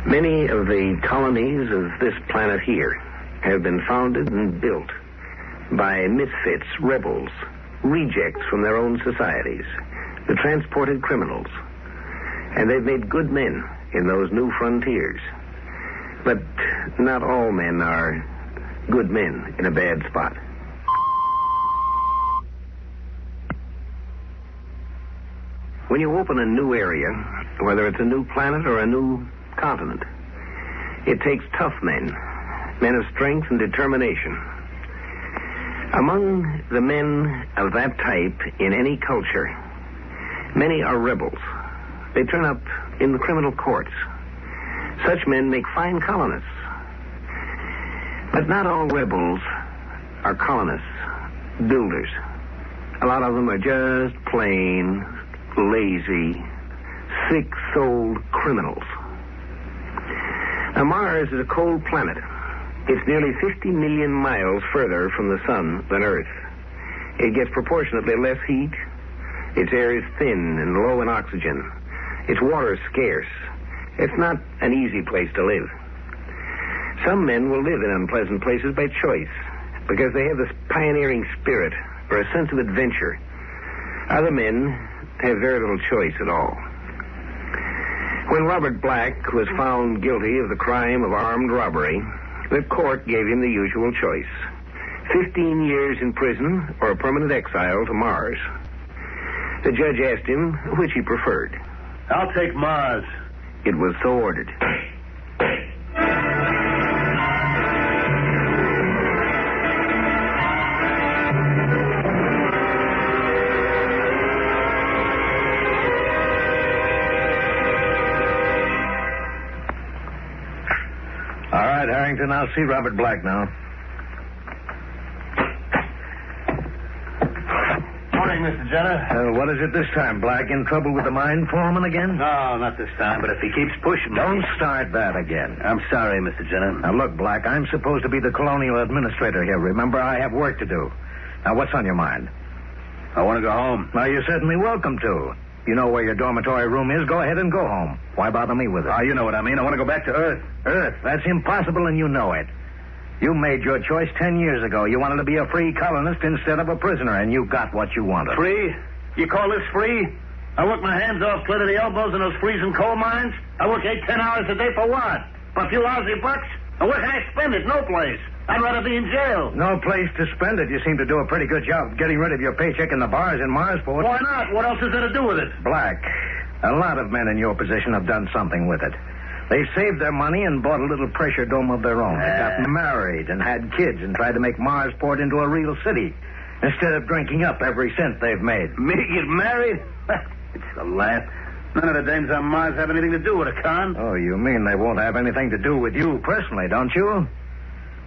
Many of the colonies of this planet here have been founded and built by misfits, rebels, rejects from their own societies, the transported criminals. And they've made good men in those new frontiers. But not all men are good men in a bad spot. When you open a new area, whether it's a new planet or a new continent, it takes tough men, men of strength and determination. Among the men of that type in any culture, many are rebels. They turn up in the criminal courts. Such men make fine colonists. But not all rebels are colonists, builders. A lot of them are just plain, lazy, sick-souled criminals. Now, Mars is a cold planet. It's nearly 50 million miles further from the sun than Earth. It gets proportionately less heat. Its air is thin and low in oxygen. Its water is scarce. It's not an easy place to live. Some men will live in unpleasant places by choice because they have this pioneering spirit or a sense of adventure. Other men have very little choice at all. When Robert Black was found guilty of the crime of armed robbery, the court gave him the usual choice: 15 years in prison or a permanent exile to Mars. The judge asked him which he preferred. I'll take Mars. It was so ordered. All right, Harrington, I'll see Robert Black now. Morning, Mr. Jenner. What is it this time, Black? In trouble with the mine foreman again? No, not this time, but if he keeps pushing me... Don't start that again. I'm sorry, Mr. Jenner. Now, look, Black, I'm supposed to be the colonial administrator here. Remember, I have work to do. Now, what's on your mind? I want to go home. Well, you're certainly welcome to. You know where your dormitory room is. Go ahead and go home. Why bother me with it? You know what I mean. I want to go back to Earth. Earth? That's impossible, and you know it. You made your choice 10 years ago. You wanted to be a free colonist instead of a prisoner, and you got what you wanted. Free? You call this free? I work my hands off clear to the elbows in those freezing coal mines. I work 8-10 hours a day for what? For a few lousy bucks? And where can I spend it? No place. I'd rather be in jail. No place to spend it. You seem to do a pretty good job getting rid of your paycheck in the bars in Marsport. Why not? What else is there to do with it? Black, a lot of men in your position have done something with it. They saved their money and bought a little pressure dome of their own. They got married and had kids and tried to make Marsport into a real city instead of drinking up every cent they've made. Me get married? It's a laugh. None of the dames on Mars have anything to do with it, Con. Oh, you mean they won't have anything to do with you personally, don't you?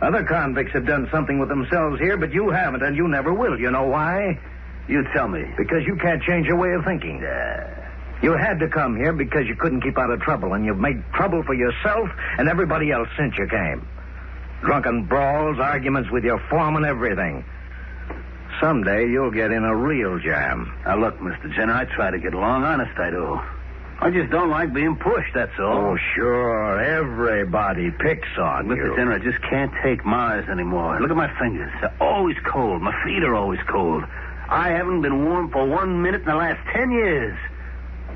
Other convicts have done something with themselves here, but you haven't, and you never will. You know why? You tell me. Because you can't change your way of thinking. You had to come here because you couldn't keep out of trouble, and you've made trouble for yourself and everybody else since you came. Drunken brawls, arguments with your foreman, everything. Someday you'll get in a real jam. Now, look, Mr. Jenner, I try to get along. Honest, I do. I just don't like being pushed, that's all. Oh, sure. Everybody picks on you. Mr. Jenner, I just can't take Mars anymore. Look at my fingers. They're always cold. My feet are always cold. I haven't been warm for 1 minute in the last 10 years.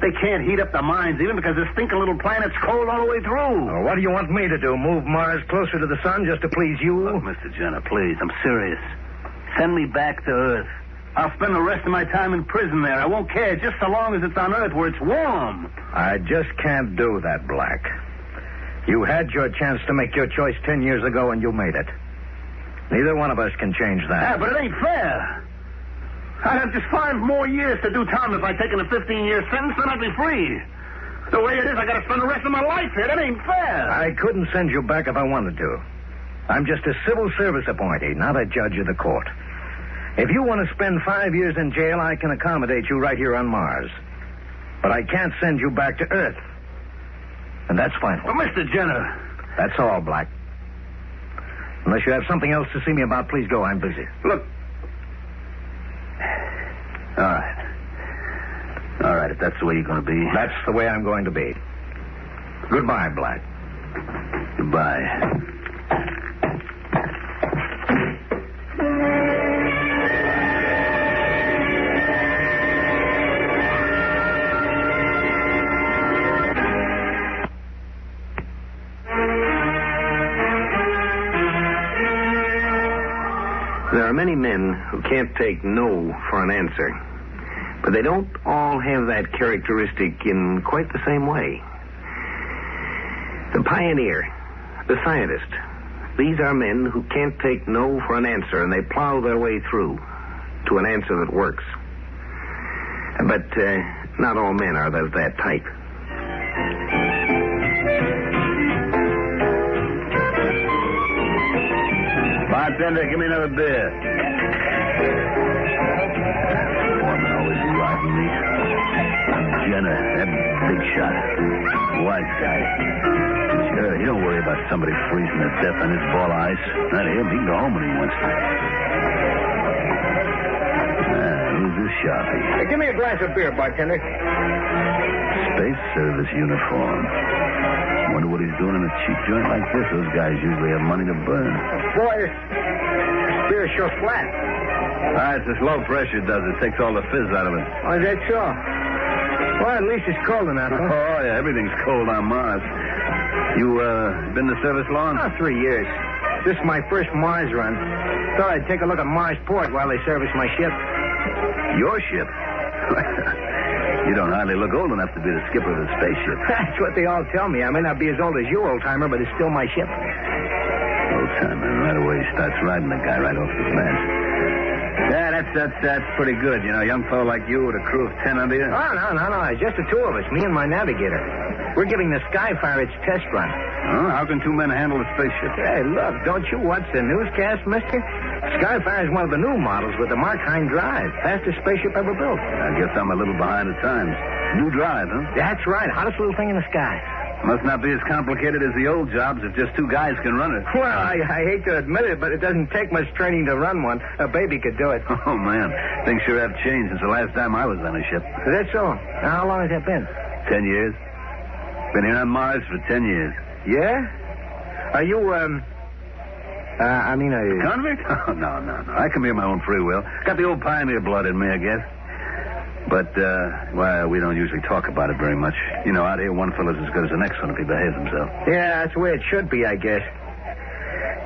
They can't heat up the mines even because this stinking little planet's cold all the way through. Oh, what do you want me to do? Move Mars closer to the sun just to please you? Look, Mr. Jenner, please, I'm serious. Send me back to Earth. I'll spend the rest of my time in prison there. I won't care just so long as it's on Earth where it's warm. I just can't do that, Black. You had your chance to make your choice 10 years ago, and you made it. Neither one of us can change that. Yeah, but it ain't fair. I'd have just 5 more years to do time if I'd taken a 15-year sentence, then I'd be free. The way it is, I got to spend the rest of my life here. That ain't fair. I couldn't send you back if I wanted to. I'm just a civil service appointee, not a judge of the court. If you want to spend 5 years in jail, I can accommodate you right here on Mars. But I can't send you back to Earth. And that's final. But, Mr. Jenner... That's all, Black. Unless you have something else to see me about, please go. I'm busy. Look... All right. All right, if that's the way you're going to be. That's the way I'm going to be. Goodbye, Black. Goodbye. There are many men who can't take no for an answer, but they don't all have that characteristic in quite the same way. The pioneer, the scientist, these are men who can't take no for an answer, and they plow their way through to an answer that works. But not all men are of that type. Bartender, give me another beer. Foreman always riding me. Jenner, that big shot. White guy. Sure, you don't worry about somebody freezing to death on this ball of ice. Not him. He can go home when he wants to. Who's this sharpie? Hey, give me a glass of beer, bartender. Space Service uniform. Wonder what he's doing in a cheap joint like this. Those guys usually have money to burn. Boy, this beer's sure flat. It's this low pressure does it. Takes all the fizz out of it. Oh, is that so? Well, at least it's cold enough, huh? Oh, yeah, everything's cold on Mars. You, been in the service long? 3 years. This is my first Mars run. Thought I'd take a look at Mars Port while they service my ship. Your ship? You don't hardly look old enough to be the skipper of a spaceship. That's what they all tell me. I may not be as old as you, old-timer, but it's still my ship. Old-timer, right away he starts riding the guy right off the bat. Yeah, that's pretty good. You know, a young fellow like you with a crew of 10 under you. Oh, no. It's just the two of us, me and my navigator. We're giving the Skyfire its test run. Oh, how can two men handle a spaceship? Hey, look, don't you watch the newscast, mister? Skyfire is one of the new models with the Markheim drive. Fastest spaceship ever built. I guess I'm a little behind the times. New drive, huh? That's right. Hottest little thing in the sky. Must not be as complicated as the old jobs if just two guys can run it. Well, I hate to admit it, but it doesn't take much training to run one. A baby could do it. Oh, man. Things sure have changed since the last time I was on a ship. Is that so? Now, how long has that been? 10 years. Been here on Mars for 10 years. Yeah? Are you, are you... Convict? Oh, no. I come here my own free will. Got the old pioneer blood in me, I guess. But, well, we don't usually talk about it very much. You know, out here, one fellow's as good as the next one if he behaves himself. Yeah, that's the way it should be, I guess.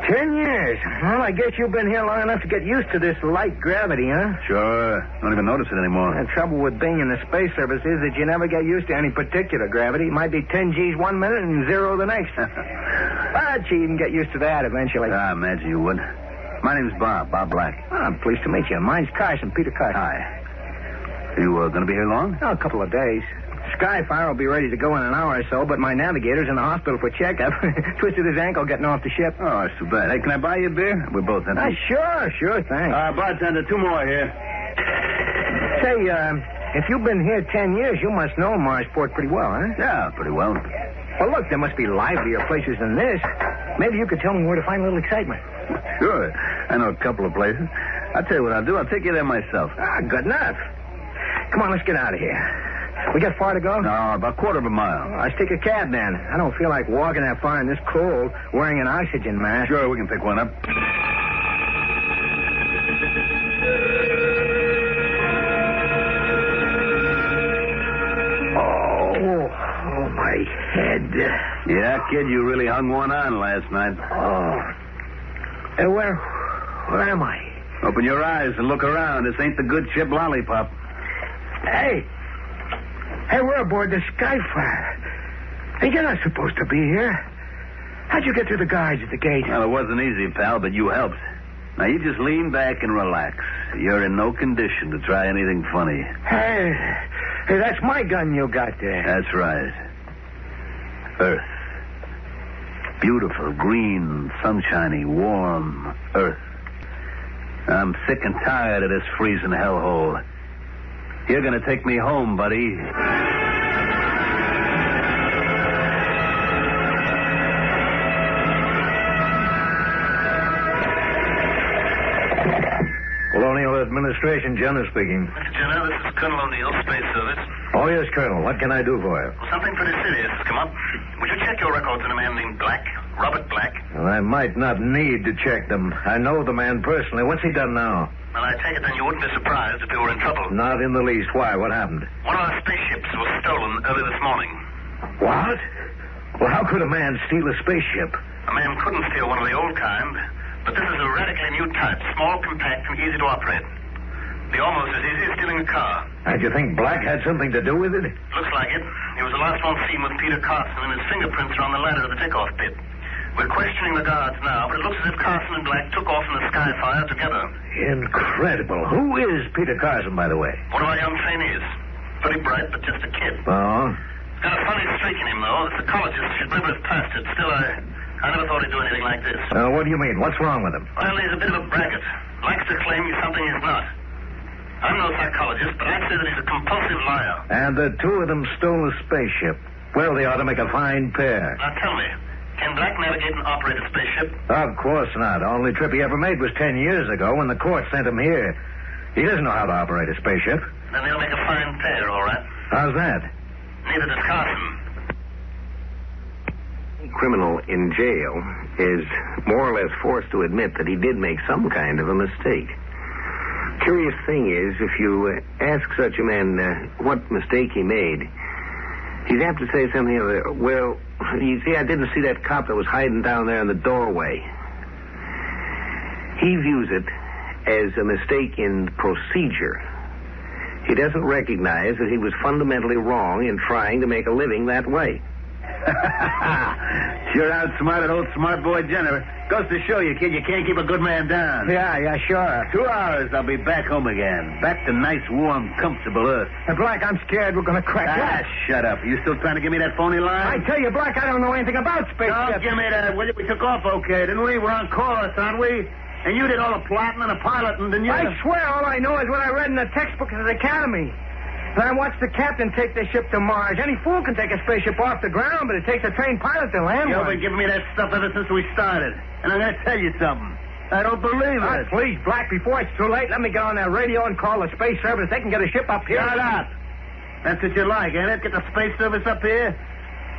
10 years. Well, I guess you've been here long enough to get used to this light gravity, huh? Sure. Don't even notice it anymore. The trouble with being in the space service is that you never get used to any particular gravity. It might be 10 G's 1 minute and 0 the next. But you can get used to that eventually. I imagine you would. My name's Bob Black. Oh, I'm pleased to meet you. Mine's Carson, Peter Carson. Hi. You going to be here long? Oh, a couple of days. Skyfire will be ready to go in an hour or so, but my navigator's in the hospital for checkup. Twisted his ankle getting off the ship. Oh, that's too bad. Hey, can I buy you a beer? We're both empty. Sure, thanks. Bartender, 2 more here. Say, if you've been here 10 years, you must know Marsport pretty well, huh? Yeah, pretty well. Well, look, there must be livelier places than this. Maybe you could tell me where to find a little excitement. Sure. I know a couple of places. I'll tell you what I'll do. I'll take you there myself. Good enough. Come on, let's get out of here. We got far to go? No, about a quarter of a mile. Let's take a cab, then. I don't feel like walking that far in this cold wearing an oxygen mask. Sure, we can pick one up. Oh, my head. Yeah, kid, you really hung one on last night. Hey, where am I? Open your eyes and look around. This ain't the good ship Lollipop. Hey, we're aboard the Skyfire. Hey, you're not supposed to be here. How'd you get through the guards at the gate? Well, it wasn't easy, pal, but you helped. Now, you just lean back and relax. You're in no condition to try anything funny. Hey, that's my gun you got there. That's right. Earth. Beautiful, green, sunshiny, warm Earth. I'm sick and tired of this freezing hellhole. You're going to take me home, buddy. Colonial Administration, Jenner speaking. Mr. Jenner, this is Colonel O'Neill, Space Service. Oh, yes, Colonel. What can I do for you? Well, something pretty serious has come up. Would you check your records on a man named Black? Robert Black? Well, I might not need to check them. I know the man personally. What's he done now? Well, I take it then you wouldn't be surprised if you were in trouble. Not in the least. Why? What happened? One of our spaceships was stolen early this morning. What? Well, how could a man steal a spaceship? A man couldn't steal one of the old kind, but this is a radically new type, small, compact, and easy to operate. Be almost as easy as stealing a car. And you think Black had something to do with it? Looks like it. He was the last one seen with Peter Carson, and his fingerprints are on the ladder to the takeoff pit. We're questioning the guards now, but it looks as if Carson and Black took off in the Skyfire together. Incredible. Who is Peter Carson, by the way? One of our young trainees. Pretty bright, but just a kid. Oh? Got a funny streak in him, though. The psychologist should never have passed it. Still, I never thought he'd do anything like this. What do you mean? What's wrong with him? Well, he's a bit of a braggart. Likes to claim he's something he's not. I'm no psychologist, but I'd say that he's a compulsive liar. And the two of them stole a spaceship. Well, they ought to make a fine pair. Now, tell me, can Black navigate and operate a spaceship? Of course not. The only trip he ever made was 10 years ago when the court sent him here. He doesn't know how to operate a spaceship. Then they'll make a fine pair, all right. How's that? Neither does Carson. Criminal in jail is more or less forced to admit that he did make some kind of a mistake. Curious thing is, if you ask such a man what mistake he made, he's apt to say something like, well, you see, I didn't see that cop that was hiding down there in the doorway. He views it as a mistake in procedure. He doesn't recognize that he was fundamentally wrong in trying to make a living that way. Sure outsmarted old smart boy Jenner. Goes to show you, kid, you can't keep a good man down. Yeah, sure. 2 hours, I'll be back home again. Back to nice, warm, comfortable Earth. Black, I'm scared we're going to crack. Shut up. You still trying to give me that phony line? I tell you, Black, I don't know anything about spaceships. Don't give me that, will you? We took off okay, didn't we? We're on course, aren't we? And you did all the plotting and the piloting, didn't you? I swear all I know is what I read in the textbook at the academy. And I watched the captain take the ship to Mars. Any fool can take a spaceship off the ground, but it takes a trained pilot to land You've one. been giving me that stuff ever since we started. And I'm going to tell you something. I don't believe it. Please, Black, before it's too late, let me get on that radio and call the space service. They can get a ship up here. Shut up. That's what you like, ain't it? Get the space service up here?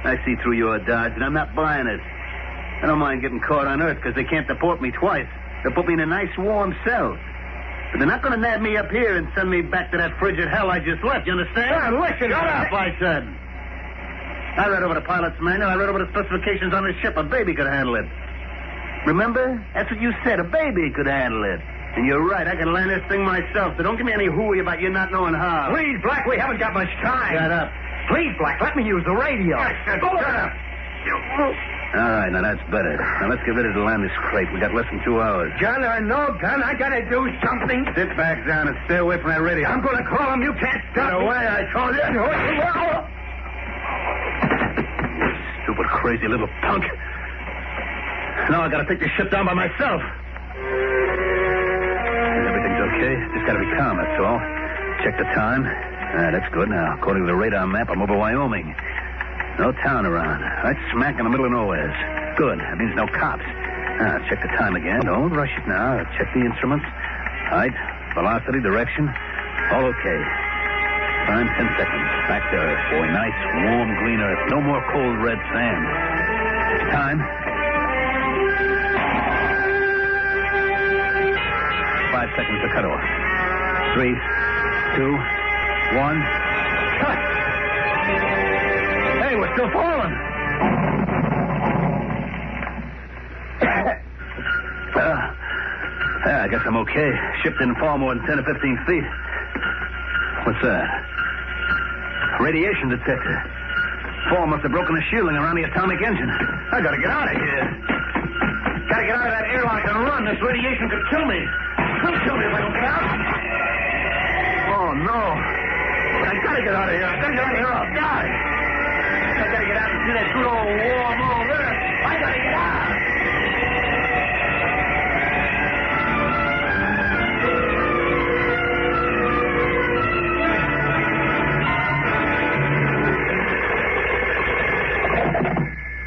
I see through your dodge, and I'm not buying it. I don't mind getting caught on Earth because they can't deport me twice. They'll put me in a nice warm cell. But they're not going to nab me up here and send me back to that frigid hell I just left, you understand? Listen. Shut up, I said. I read over the pilot's manual. I read over the specifications on the ship. A baby could handle it. Remember? That's what you said. A baby could handle it. And you're right. I can land this thing myself, so don't give me any hooey about you not knowing how. Please, Black, we haven't got much time. Shut up. Please, Black, let me use the radio. Shut up. All right, now that's better. Now let's get ready to land this crate. We got less than 2 hours. Gun or no gun, I gotta do something. Sit back down and stay away from that radio. I'm gonna call him. You can't stop Get me. away, I told you. You stupid, crazy little punk. Now I gotta take this ship down by myself. Everything's okay. Just gotta be calm, that's all. Check the time. That's good. Now, according to the radar map, I'm over Wyoming. No town around. Right smack in the middle of nowhere. Good. That means no cops. Check the time again. Don't rush it now. Check the instruments. Height, velocity, direction. All okay. Time, 10 seconds. Back to Earth, boy. Nice, warm, green Earth. No more cold, red sand. Time. 5 seconds to cut off. 3, 2, 1. Cut! Hey, we're still falling. I guess I'm okay. Ship didn't fall more than 10 or 15 feet. What's that? Radiation detector. Fall must have broken the shielding around the atomic engine. I gotta get out of here. Gotta get out of that airlock and run. This radiation could kill me. It'll kill me if I don't get out. Oh, no. I gotta get out of here. I gotta get out of here or I'll die. I gotta get out and see that good old warm old Earth. I gotta get out.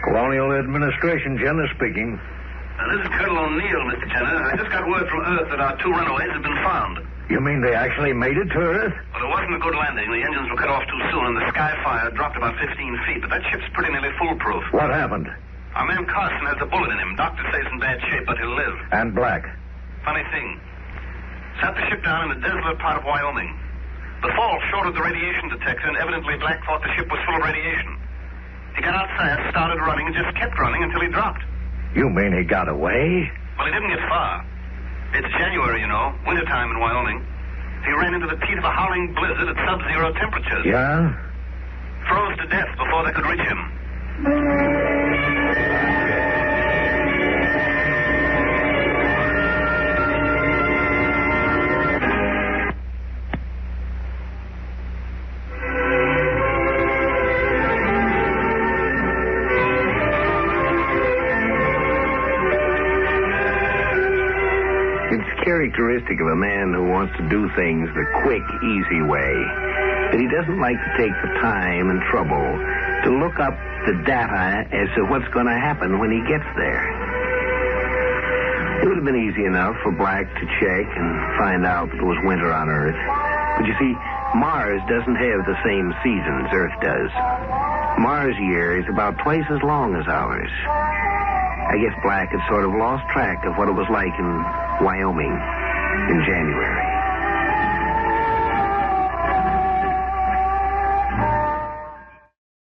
Colonial Administration, Jenner speaking. This is Colonel O'Neill, Mr. Jenner. I just got word from Earth that our 2 runaways have been found. You mean they actually made it to Earth? Well, it wasn't a good landing. The engines were cut off too soon, and the sky fire dropped about 15 feet. But that ship's pretty nearly foolproof. What happened? Our man Carson has a bullet in him. Doctor says in bad shape, but he'll live. And Black? Funny thing. Sat the ship down in a desolate part of Wyoming. The fall shorted the radiation detector, and evidently Black thought the ship was full of radiation. He got outside, started running, and just kept running until he dropped. You mean he got away? Well, he didn't get far. It's January, you know, wintertime in Wyoming. He ran into the teeth of a howling blizzard at sub-zero temperatures. Yeah? Froze to death before they could reach him. Characteristic of a man who wants to do things the quick, easy way, that he doesn't like to take the time and trouble to look up the data as to what's going to happen when he gets there. It would have been easy enough for Black to check and find out that it was winter on Earth. But you see, Mars doesn't have the same seasons Earth does. Mars' year is about twice as long as ours. I guess Black had sort of lost track of what it was like in Wyoming in January.